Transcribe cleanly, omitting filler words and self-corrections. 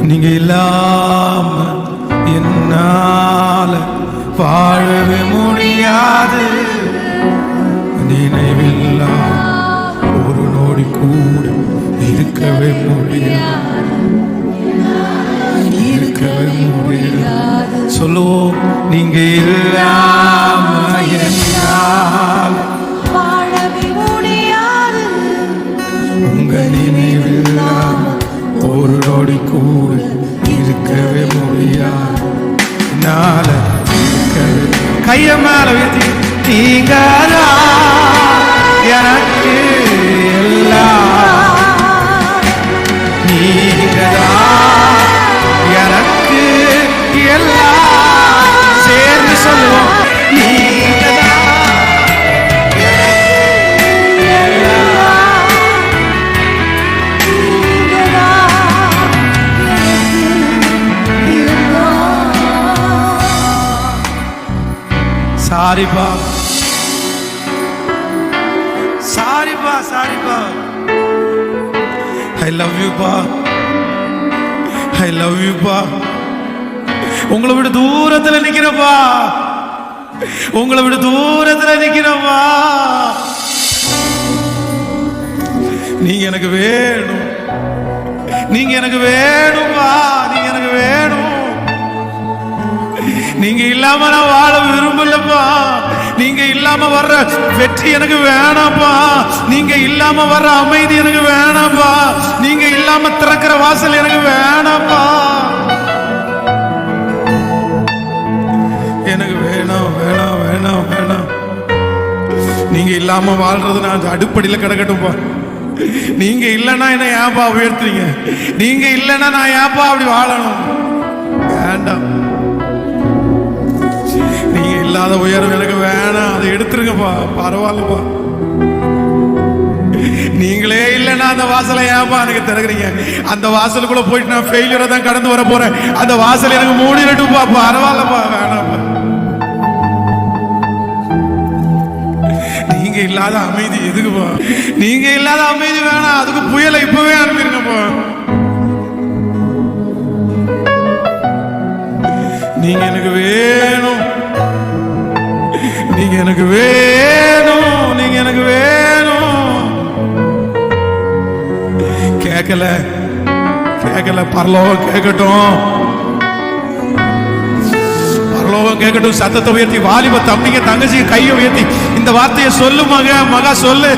நீங்க இல்லாம என்னால வாழவே முடியாது. நினைவில்லா ஒரு நொடி கூட இருக்கவே முடியாது, இருக்கவே முடியாது. சொல்லுவோம், நீங்க இல்லாம என்னால் வாழவே முடியாது. உங்க நினைவில்லாம ஒரு நொடி கூட இருக்கவே முடியாது. என்னால கைய மேல உயர்த்தி, நீங்க எனக்கு எல்லாம், நீங்க எனக்கு எல்லாம். சேர்ந்து சொல்லுவோம், நீங்க சாரிப்பா, சாரிப்பா, சாரிப்பா. ஐ லவ் யூ பா, ஐ லவ் யூ பா. உங்களை விட தூரத்துல நிக்கிறப்பா, உங்களை விட தூரத்துல நிக்கிறப்பா. நீங்க எனக்கு வேணும், நீங்க எனக்கு வேணும்பா, நீங்க எனக்கு வேணும். நீங்க இல்லாம நான் வாழ விரும்பலப்பா. நீங்க இல்லாம வர்ற வெற்றி எனக்கு வேணாப்பா. நீங்க இல்லாம வர்ற அமைதி எனக்கு வேணாப்பா. நீங்க இல்லாம திறக்கிற வாசல் எனக்கு வேணாப்பா. எனக்கு வேணாம், வேணாம், வேணாம், வேணாம். நீங்க இல்லாம வாழ்றது நான் அடுப்படியில கிடக்கட்டும்பா. நீங்க இல்லைன்னா என்ன ஏன்பா உயர்த்துறீங்க? நீங்க இல்லைன்னா நான் ஏன்பா அப்படி வாழணும்? வேண்டாம். நீங்க இல்லாத உயர்வு எனக்கு வேணாம், அதை எடுத்துருங்கப்பா. பரவாயில்லப்பா. நீங்களே இல்லைன்னா அந்த வாசலை ஏன்பா எனக்கு திறக்கிறீங்க? அந்த வாசலுக்குள்ள போயிட்டு நான் ஃபெயிலியரை தான் கடந்து வர போறேன். அந்த வாசல் எனக்கு மூடிடட்டும்பா. பரவாயில்லப்பா, வேணாம்ப்பா. நீங்க இல்லாத அமைதி எதுக்குப்பா? நீங்க இல்லாத அமைதி வேணாம், அதுக்கு புயலை இப்பவே அனுப்பிருங்கப்பா. நீங்க எனக்கு வேணும், நீங்க எனக்கு வேணும், நீங்க எனக்கு வேணும். கேட்கல, கேட்கல. பரலோகம் கேட்கட்டும், பரலோகம் கேட்கட்டும். சத்தத்தை உயர்த்தி வாலிப தம்பிங்க தங்கச்சி கையை உயர்த்தி இந்த வார்த்தையை சொல்லு மகா, மகா சொல்லு.